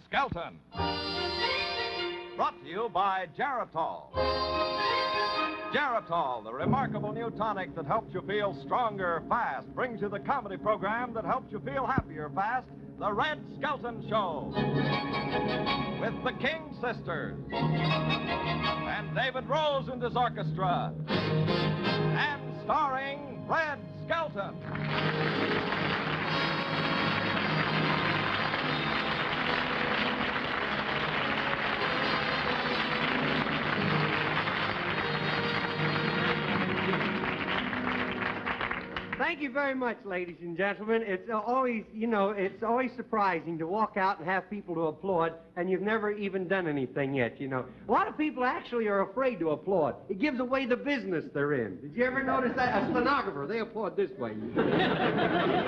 Skelton. Brought to you by Geritol. Geritol, the remarkable new tonic that helps you feel stronger fast, brings you the comedy program that helps you feel happier fast, The Red Skelton Show. With the King Sisters. And David Rose and his orchestra. And starring Red Skelton. Thank you very much, ladies and gentlemen. It's always, it's always surprising to walk out and have people to applaud, and you've never even done anything yet, A lot of people actually are afraid to applaud. It gives away the business they're in. Did you ever notice that? A stenographer, they applaud this way.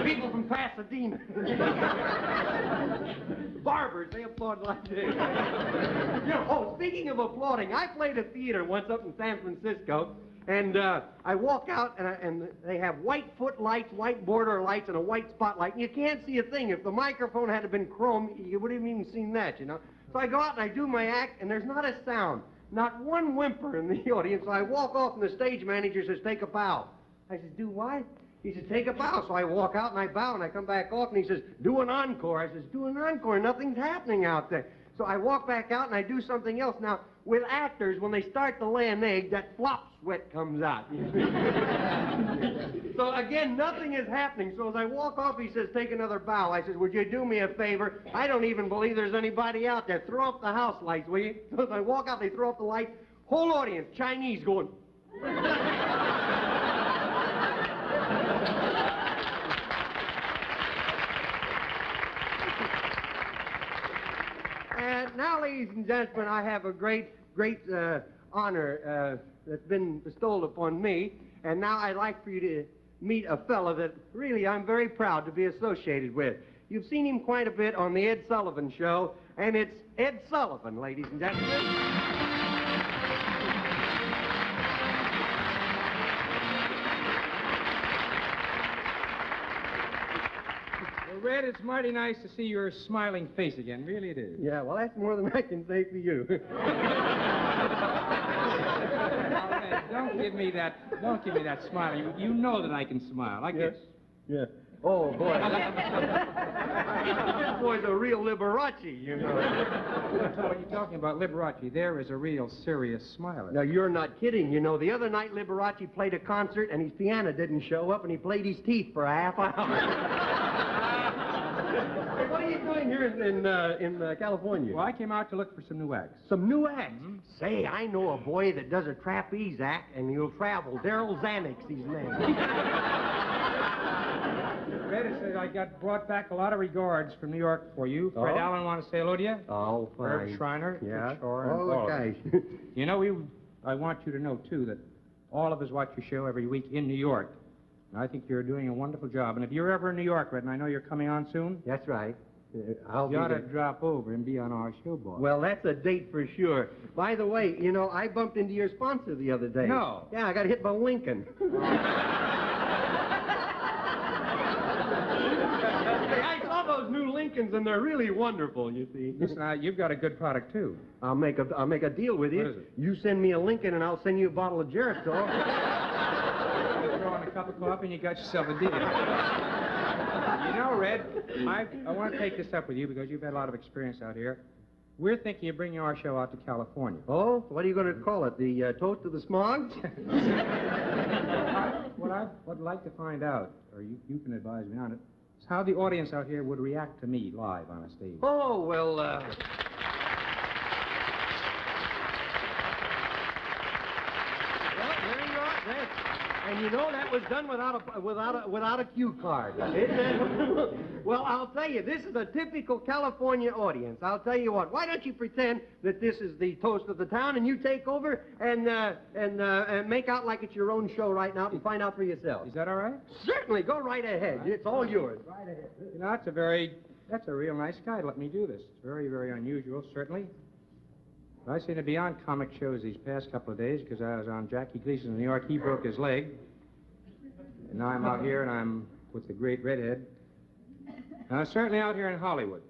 People from Pasadena. Barbers, they applaud like this. Speaking of applauding, I played a theater once up in San Francisco. And I walk out, and they have white footlights, white border lights, and a white spotlight. And you can't see a thing. If the microphone had been chrome, you wouldn't have even seen that, So I go out and I do my act, and there's not a sound, not one whimper in the audience. So I walk off, and the stage manager says, "Take a bow." I said, "Do what?" He said, "Take a bow." So I walk out, and I bow, and I come back off, and he says, "Do an encore." I says, "Do an encore? Nothing's happening out there." So I walk back out, and I do something else. Now, with actors, when they start to lay an egg, that flop sweat comes out. So again, nothing is happening. So as I walk off, he says, "Take another bow." I says, "Would you do me a favor? I don't even believe there's anybody out there. Throw up the house lights, will you?" So as I walk out, they throw up the lights. Whole audience, Chinese, going. And now, ladies and gentlemen, I have a great honor that's been bestowed upon me. And now I'd like for you to meet a fella that really I'm very proud to be associated with. You've seen him quite a bit on the Ed Sullivan Show, and it's Ed Sullivan, ladies and gentlemen. Red, it's mighty nice to see your smiling face again. Really it is. Yeah, well, that's more than I can say for you. Now, Red, don't give me that smile. You know that I can smile. Like this. Yeah. Oh, boy. This boy's a real Liberace, When you're talking about Liberace, there is a real serious smiler. Now, you're not kidding. The other night Liberace played a concert, and his piano didn't show up, and he played his teeth for a half hour. What are you doing here in California? Well, I came out to look for some new acts. Some new acts? Mm-hmm. Say, I know a boy that does a trapeze act, and he'll travel. Daryl Zanuck's his name. Red, it says I got brought back a lot of regards from New York for you. Fred Allen want to say hello to you? Oh, fine. Herb Schreiner. Yeah. Oh, guys. I want you to know, too, that all of us watch your show every week in New York. I think you're doing a wonderful job. And if you're ever in New York, Red, and I know you're coming on soon. That's right. You ought to drop over and be on our show, boy. Well, that's a date for sure. By the way, I bumped into your sponsor the other day. No. Yeah, I got hit by Lincoln. I saw those new Lincolns, and they're really wonderful, you see. Listen, you've got a good product, too. I'll make a deal with you. What is it? You send me a Lincoln, and I'll send you a bottle of Geritol. Throw on a cup of coffee, and you got yourself a deal. Red, I want to take this up with you because you've had a lot of experience out here. We're thinking of bringing our show out to California. Oh? What are you going to call it? The Toast of the Smog? What I would like to find out, or you can advise me on it, is how the audience out here would react to me live on a stage. Oh, well, Well, there you are. And that was done without a cue card. Well, I'll tell you, this is a typical California audience. I'll tell you what. Why don't you pretend that this is the toast of the town, and you take over and make out like it's your own show right now and find out for yourself. Is that all right? Certainly. Go right ahead. It's all yours. Right ahead. That's a real nice guy to let me do this. It's very, very unusual, certainly. I seem to be on comic shows these past couple of days because I was on Jackie Gleason's in New York. He broke his leg. And now I'm out here, and I'm with the great redhead. And I'm certainly out here in Hollywood.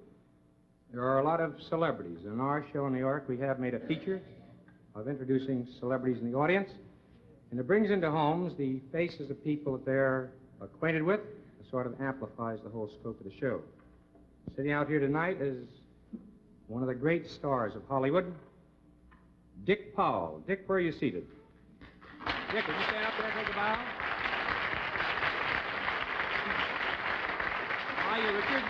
There are a lot of celebrities. In our show in New York, we have made a feature of introducing celebrities in the audience, and it brings into homes the faces of people that they're acquainted with. It sort of amplifies the whole scope of the show. Sitting out here tonight is one of the great stars of Hollywood, Dick Powell. Dick, where are you seated? Dick, would you stand up there and take a bow? Hi, you, Richard.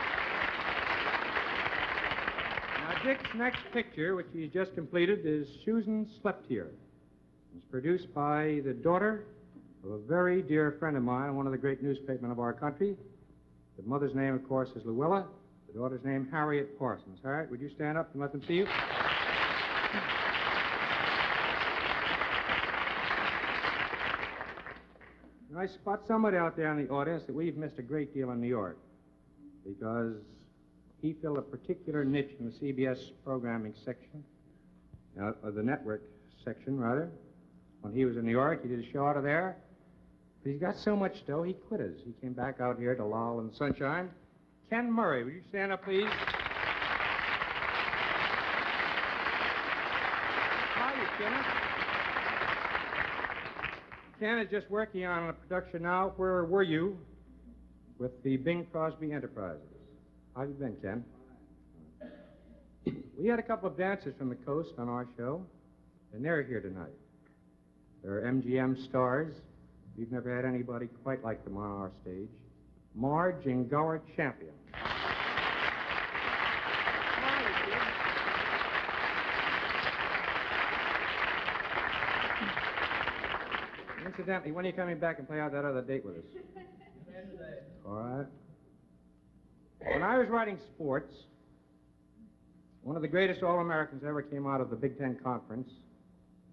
Now, Dick's next picture, which he's just completed, is Susan Slept Here. It's produced by the daughter of a very dear friend of mine, one of the great newspapermen of our country. The mother's name, of course, is Luella. The daughter's name, Harriet Parsons. All right, would you stand up and let them see you? I spot somebody out there in the audience that we've missed a great deal in New York because he filled a particular niche in the CBS programming section, of the network section, rather. When he was in New York, he did a show out of there. But he's got so much dough, he quit us. He came back out here to loll in the sunshine. Ken Murray, would you stand up, please? Hi, Ken. Ken is just working on a production now. Where were you? With the Bing Crosby Enterprises. How have you been, Ken? We had a couple of dancers from the coast on our show, and they're here tonight. They're MGM stars. We've never had anybody quite like them on our stage. Marge and Gower Champion. Incidentally, when are you coming back and play out that other date with us? Wednesday. All right. When I was writing sports, one of the greatest All-Americans ever came out of the Big Ten Conference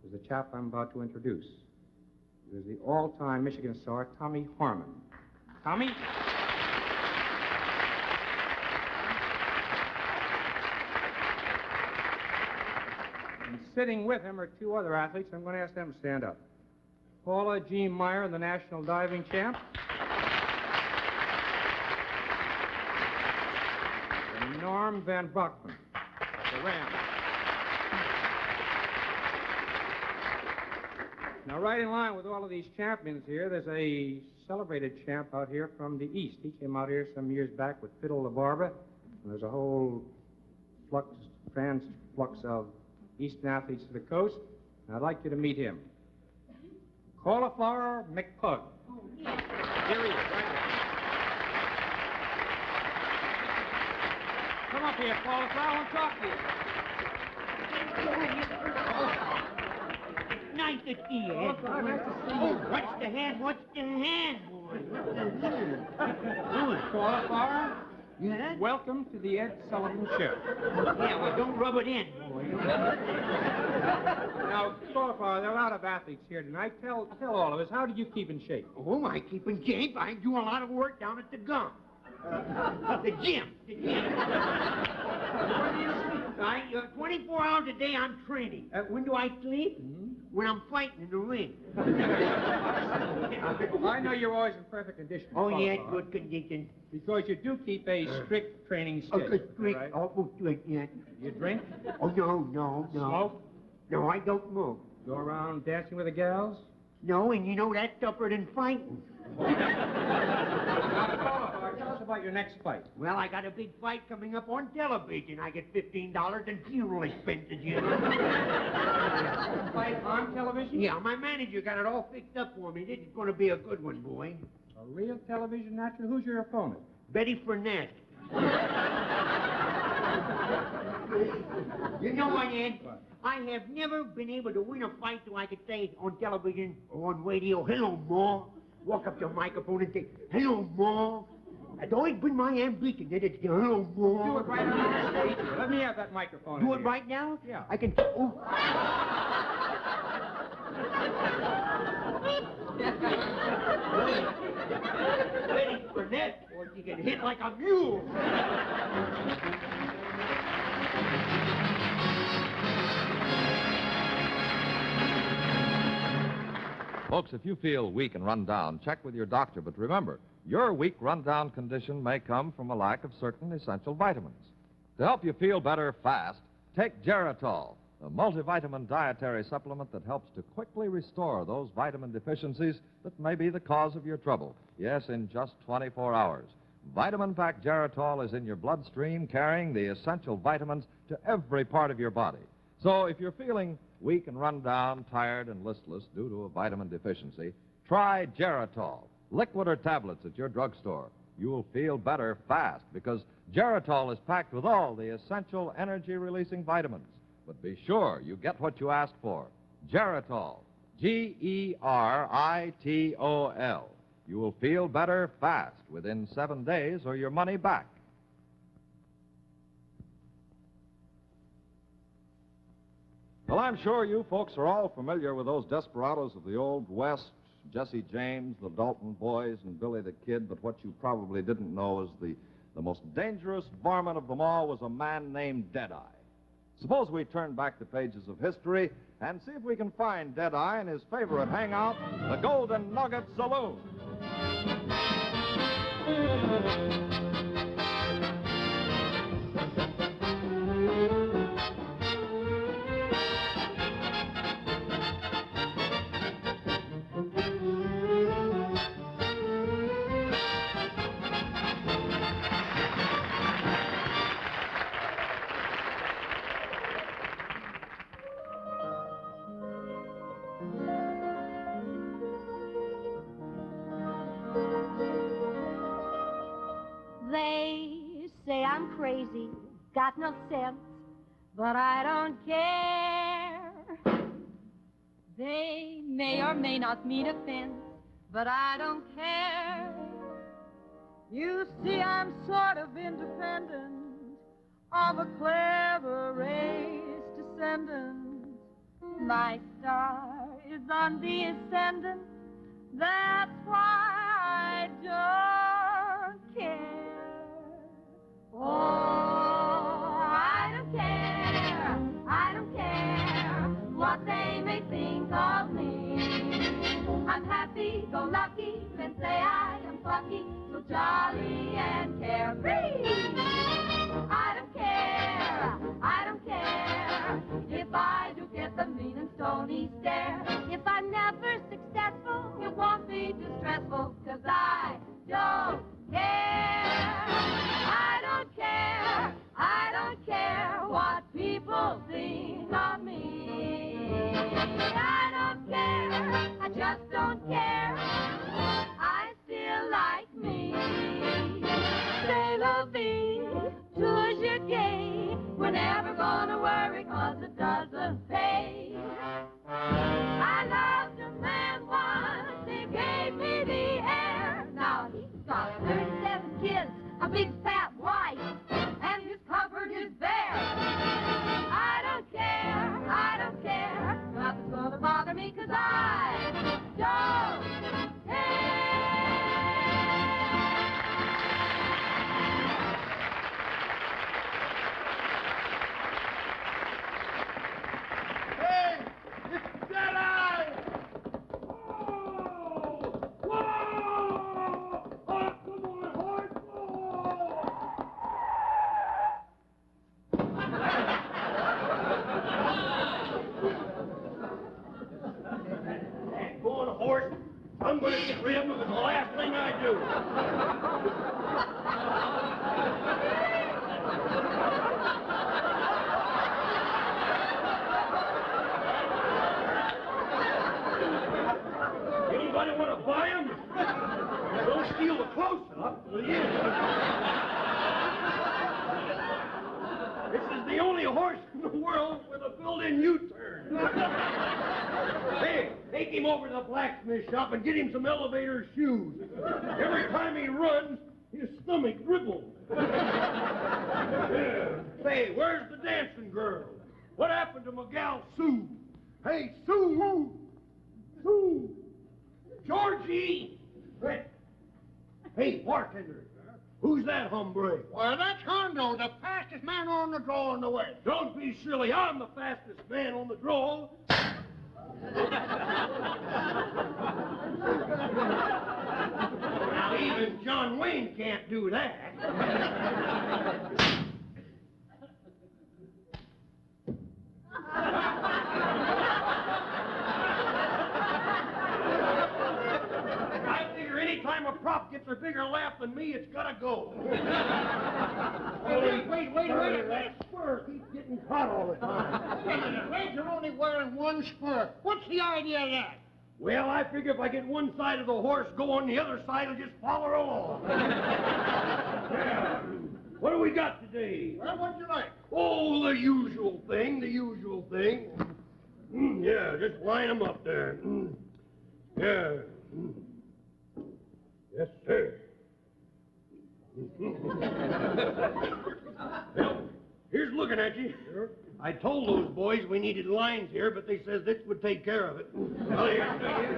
was the chap I'm about to introduce. He was the all-time Michigan star, Tommy Harmon. Tommy? And sitting with him are two other athletes. I'm going to ask them to stand up. Paula G. Meyer, the national diving champ. And Norm Van Brockman, the Ram. Now, right in line with all of these champions here, there's a celebrated champ out here from the East. He came out here some years back with Fiddle the Barber, and there's a whole flux of Eastern athletes to the coast, and I'd like you to meet him. Cauliflower McPug. Here he is, right here. Come up here, Cauliflower. I want to talk to you. Nice to see you, Ed. Cauliflower, nice to see you. Oh, what's the hand? What's the hand, boy? Cauliflower, Yeah? welcome to the Ed Sullivan Show. Yeah, well, don't rub it in, boy. Now, Cauliflower, there are a lot of athletes here tonight. Tell all of us, how do you keep in shape? Oh, I keep in shape. I do a lot of work down at the gum. The gym. 24 hours a day I'm training. When do I sleep? Mm-hmm. When I'm fighting in the ring. I know you're always in perfect condition. Oh, yeah, Cauliflower, good condition. because you do keep a strict training schedule, Good strict. right? Oh, strict, yeah. You drink? Oh, no. Smoke? No, I don't smoke. Go around dancing with the gals? No, and you know that's tougher than fighting. Now, Cauliflower, tell us about your next fight. Well, I got a big fight coming up on television. I get $15 in funeral expenses, you know. Fight on television? Yeah, my manager got it all fixed up for me. This is going to be a good one, boy. A real television natural? Who's your opponent? Betty Furnett. You know what, Ed? What? I have never been able to win a fight so I could say on television or on radio, "Hello, Ma." Walk up to a microphone and say, "Hello, Ma." It's always been my ambition that it's "Hello, Ma." Do it right on the stage here. Let me have that microphone. Do in it here. right now? Yeah. I can. Oh. Betty Burnett, or she get hit like a mule. Folks, if you feel weak and run down, check with your doctor. But remember, your weak, run-down condition may come from a lack of certain essential vitamins. To help you feel better fast, take Geritol, a multivitamin dietary supplement that helps to quickly restore those vitamin deficiencies that may be the cause of your trouble. Yes, in just 24 hours. Vitamin-packed Geritol is in your bloodstream, carrying the essential vitamins to every part of your body. So if you're feeling weak and run down, tired and listless due to a vitamin deficiency, try Geritol, liquid or tablets at your drugstore. You'll feel better fast because Geritol is packed with all the essential energy-releasing vitamins. But be sure you get what you ask for. Geritol, Geritol. You will feel better fast within 7 days or your money back. Well, I'm sure you folks are all familiar with those desperados of the Old West, Jesse James, the Dalton Boys, and Billy the Kid, but what you probably didn't know is the most dangerous varmint of them all was a man named Deadeye. Suppose we turn back the pages of history and see if we can find Deadeye in his favorite hangout, the Golden Nugget Saloon. They say I'm crazy, got no sense, but I don't care. They may or may not mean offense, but I don't care. You see, I'm sort of independent, of a clever race descendant. My star is on the ascendant, that's why I don't care. Oh, I don't care what they may think of me. I'm happy-go-lucky, and say I am plucky, so jolly and carefree. I don't care if I do get the mean and stony stare. If I'm never successful, it won't be distressful, 'cause I don't care. I don't care what people think of me. I don't care, I just don't care. I still like me. C'est la vie, toujours gay. We're never gonna worry 'cause it doesn't pay. I loved a man once, he gave me the air. Now he's got 37 kids, a big fat wife, and his cupboard is bare. I don't care, nothing's gonna bother me 'cause I don't care. Hey, it's Deadeye! Whoa! Whoa! Oh, come on, horse! That going horse, I'm going to get rid of him. It's the last thing I do. Anybody want to buy him? Don't steal the close-up, will you? This is the only horse in the world with a built-in U-turn. Hey, take him over to the blacksmith shop and get him some elevator shoes. Every time he runs, his stomach dribbles. Say, where's the dancing girl? What happened to my gal Sue? Hey, Sue! Sue! Georgie! Hey, bartender. Who's that hombre? Well, that's Hondo, the fastest man on the draw in the West. Don't be silly. I'm the fastest man on the draw. Now, even John Wayne can't do that. a prop gets a bigger laugh than me, it's gotta go. Wait a minute. That spur keeps getting caught all the time. Wait a minute, Red, you're only wearing one spur. What's the idea of that? Well, I figure if I get one side of the horse going, the other side will just follow along. Yeah. What do we got today? Well, what'd you like? Oh, the usual thing, yeah, just line them up there. Yeah. Yes, sir. Well, here's looking at you. Sure. I told those boys we needed lines here, but they says this would take care of it. Well, here's to you.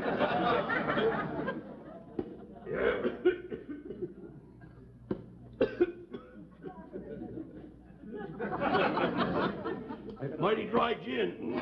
That's mighty dry gin.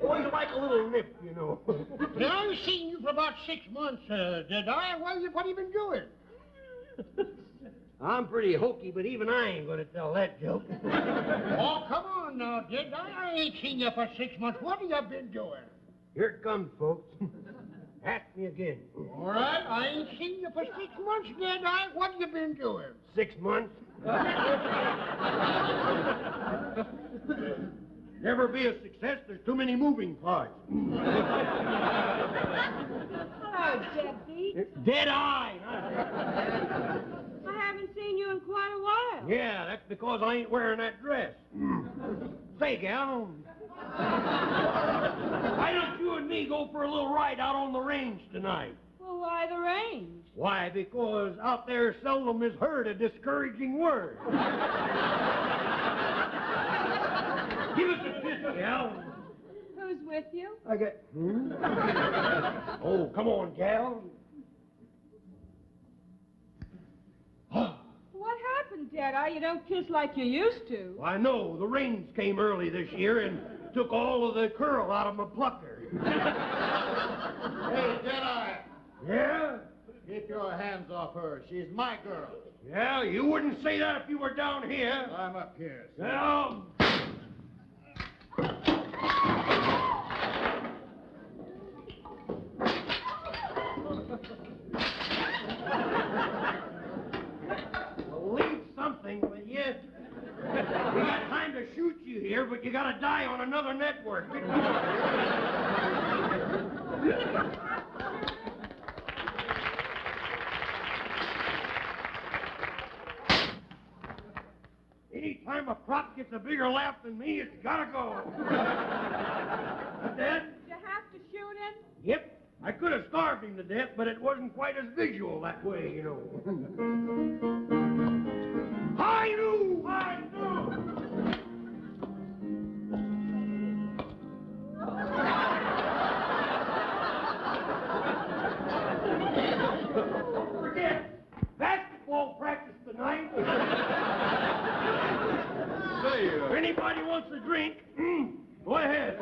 Boys like a little nip, you know. Now, I've seen you for about 6 months, Deadeye. What have you been doing? I'm pretty hokey, but even I ain't gonna tell that joke. Oh, come on now, Deadeye. I ain't seen you for 6 months. What have you been doing? Here it comes, folks. Ask me again. All right, I ain't seen you for 6 months, Deadeye. What have you been doing? 6 months? Never be a success. There's too many moving parts. Hello, Deadbeat. Deadeye. I haven't seen you in quite a while. Yeah, that's because I ain't wearing that dress. Say, gal, why don't you and me go for a little ride out on the range tonight? Well, why the range? Why, because out there seldom is heard a discouraging word. Give us a kiss, gal. Who's with you? I got... Oh, come on, gal. What happened, Deadeye? You don't kiss like you used to. I know. The rains came early this year and took all of the curl out of my plucker. Hey, Deadeye. Yeah? Keep your hands off her. She's my girl. Yeah, you wouldn't say that if you were down here. I'm up here. Well... Believe something, but yes. We got time to shoot you here, but you gotta die on another network. Anytime a prop gets a bigger laugh than me, it's gotta go. What's that? Did you have to shoot him? Yep. I could have starved him to death, but it wasn't quite as visual that way, you know. Hi-do! Hi-do! Don't forget, basketball practice tonight. Say, If anybody wants a drink, go ahead.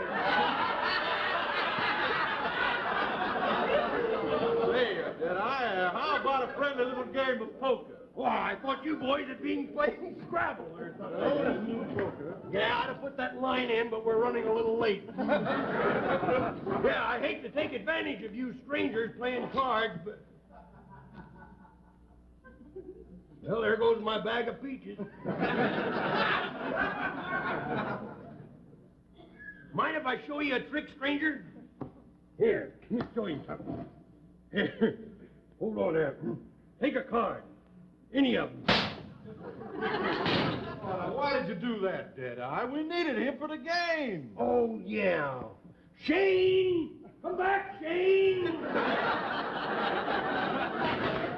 Deadeye, how about a friendly little game of poker? Why, I thought you boys had been playing Scrabble or something. Yeah, I'd have put that line in, but we're running a little late. Yeah, I hate to take advantage of you strangers playing cards, but... Well, there goes my bag of peaches. Mind if I show you a trick, stranger? Here, let me show you something. Here, hold on there. Take a card. Any of them. Why did you do that, Deadeye? We needed him for the game. Oh, yeah. Shane! Come back, Shane!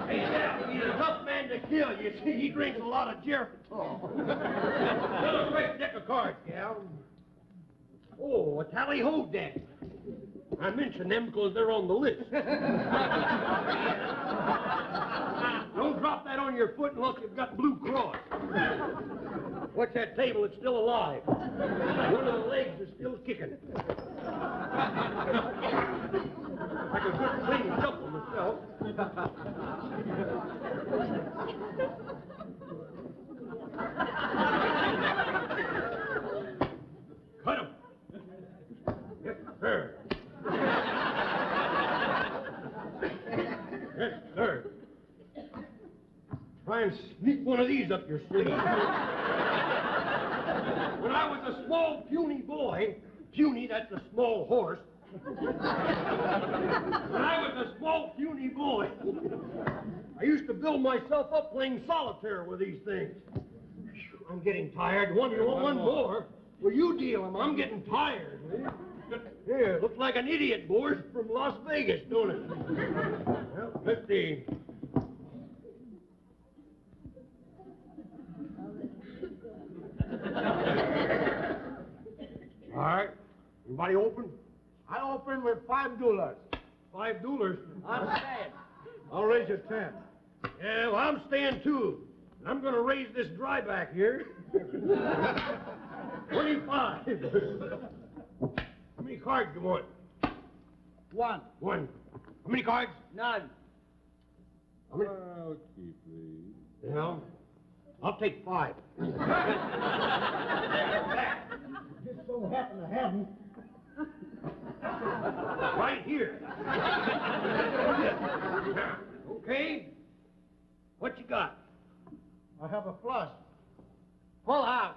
Hey, yeah, he's a tough man to kill. You see, he drinks a lot of Geritol. Another great deck of cards, gal. Oh, a tally-ho deck. I mention them because they're on the list. Don't drop that on your foot unless you've got Blue Cross. Watch that table, it's still alive. One of the legs is still kicking. Like a good clean shuffle myself. Cut him. Yes, sir. Yes, sir. Try and sneak one of these up your sleeve. When I was a small, puny boy, puny, that's a small horse. When I was a small, puny boy, I used to build myself up playing solitaire with these things. I'm getting tired. One more. Well, you deal them. I'm getting tired. Here, looks like an idiot, boys, from Las Vegas, don't it? Well, let's see. All right. Anybody open? I open with $5. $5. I'm staying. I'll raise you 10. Yeah, well, I'm staying too. And I'm going to raise this dryback here. 25. How many cards do you want? One. One. How many cards? None. How many? I'll keep these. Yeah. I'll take 5. Just so happen to have them. Right here. Okay. What you got? I have a flush. Full house.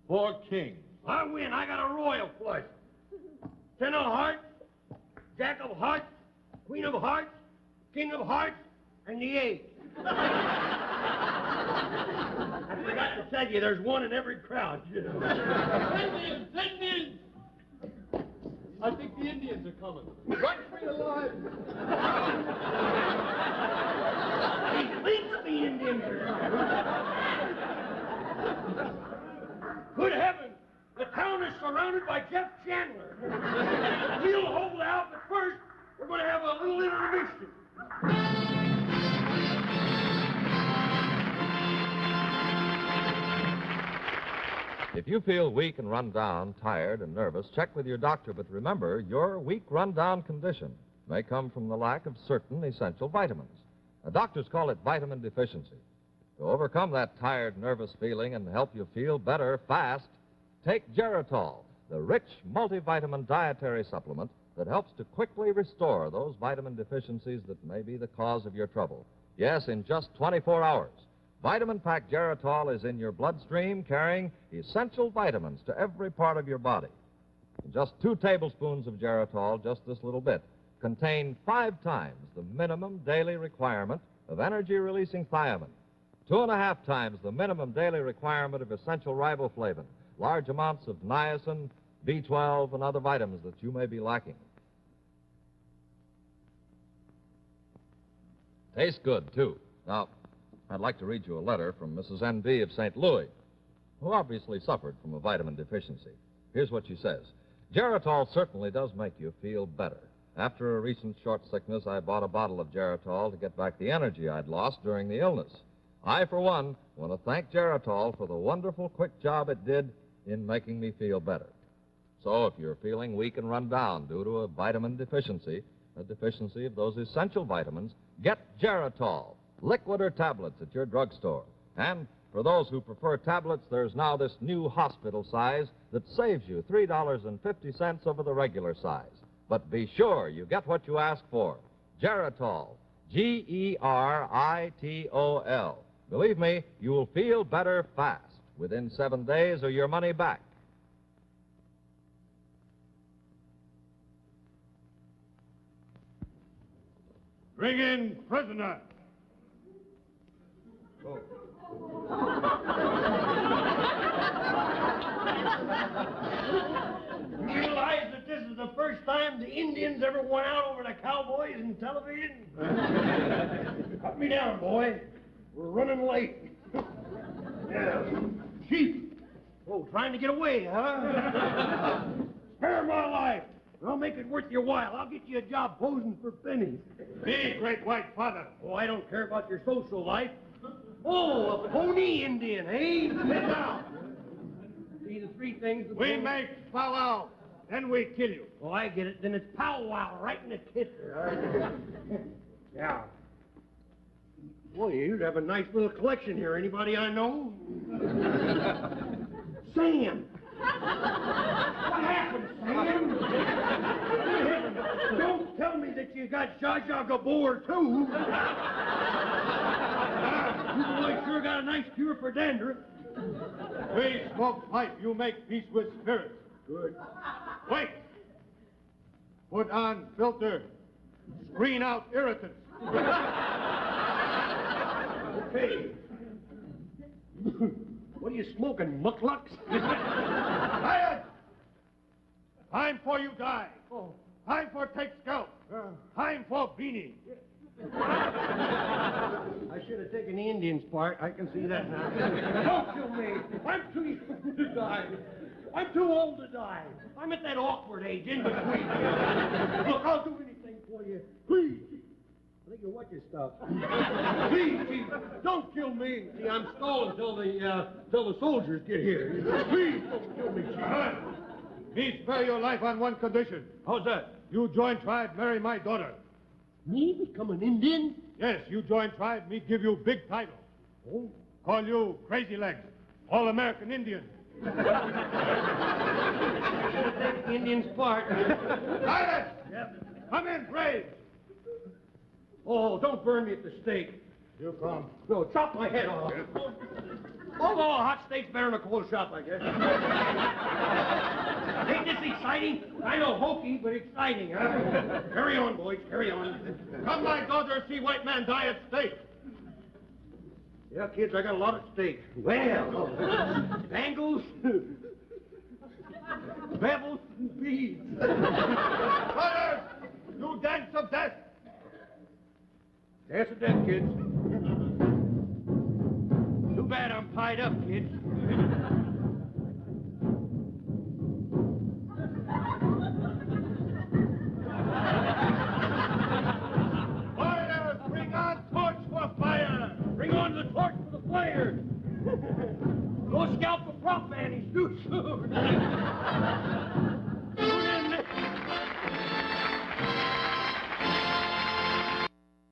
4 kings. I win. I got a royal flush. 10 of hearts, Jack of hearts, Queen of hearts, King of hearts, and the 8. I forgot to tell you, there's one in every crowd. Indians! Indians! I think the Indians are coming. Run for your lives! He thinks the Indians are coming. Good heavens! The town is surrounded by Jeff Chandler. We'll hold out, but first, we're going to have a little intermission. If you feel weak and run down, tired and nervous, check with your doctor. But remember, your weak, run-down condition may come from the lack of certain essential vitamins. Now, doctors call it vitamin deficiency. To overcome that tired, nervous feeling and help you feel better fast, take Geritol, the rich multivitamin dietary supplement that helps to quickly restore those vitamin deficiencies that may be the cause of your trouble. Yes, in just 24 hours. Vitamin-packed Geritol is in your bloodstream, carrying essential vitamins to every part of your body. And just 2 tablespoons of Geritol, just this little bit, contain 5 times the minimum daily requirement of energy-releasing thiamine, 2.5 times the minimum daily requirement of essential riboflavin, large amounts of niacin, B12, and other vitamins that you may be lacking. Tastes good, too. Now, I'd like to read you a letter from Mrs. N.B. of St. Louis, who obviously suffered from a vitamin deficiency. Here's what she says. Geritol certainly does make you feel better. After a recent short sickness, I bought a bottle of Geritol to get back the energy I'd lost during the illness. I, for one, want to thank Geritol for the wonderful quick job it did in making me feel better. So if you're feeling weak and run down due to a vitamin deficiency, a deficiency of those essential vitamins, get Geritol, liquid or tablets at your drugstore. And for those who prefer tablets, there's now this new hospital size that saves you $3.50 over the regular size. But be sure you get what you ask for. Geritol, Geritol. Believe me, you'll feel better fast, within 7 days or your money back. Bring in prisoner. Oh. You realize that this is the first time the Indians ever went out over the cowboys in television? Cut me down, boy. We're running late. Yeah. Chief, Oh, trying to get away, huh? Spare my life. I'll make it worth your while. I'll get you a job posing for pennies. Me, great white father. Oh, I don't care about your social life. Oh, a pony Indian, eh? Sit down. See the three things... We make powwow, then we kill you. Oh, I get it. Then it's powwow right in the kisser. Yeah. Boy, you'd have a nice little collection here. Anybody I know? Sam! What happened, Sam? Don't tell me that you got Zsa Zsa Gabor, too. You boys sure got a nice cure for dandruff. We smoke pipe, you make peace with spirits. Good. Wait. Put on filter. Screen out irritants. Okay. What are you smoking, mucklucks? Quiet! Time for you die. Oh. Time for take scalp. Time for beanie. I should have taken the Indian's part. I can see that now. Don't kill me. I'm too young to die. I'm too old to die. I'm at that awkward age in between. Look, I'll do anything for you. Please. I think you'll watch your stuff. Please, Chief, don't kill me. See, I'm stalling till the soldiers get here. Please don't kill me, Chief. Me spare your life on one condition. How's that? You join tribe, marry my daughter. Me become an Indian? Yes, you join tribe, me give you big title. Oh. Call you Crazy Legs, All-American Indian. Take the Indian's part. Silence! Yep. Come in, brave. Oh, don't burn me at the stake. You come. No, chop my head off. Oh, a hot steak's better than a cold shot, I guess. Ain't this exciting? I know, hokey, but exciting, huh? Carry on, boys, carry on. Come, my daughter, see white man die at stake. Yeah, kids, I got a lot at stake. Well, bangles, bevels, and beads. Brothers, you dance of death. Dance of death, kids. Too bad I'm tied up, kids.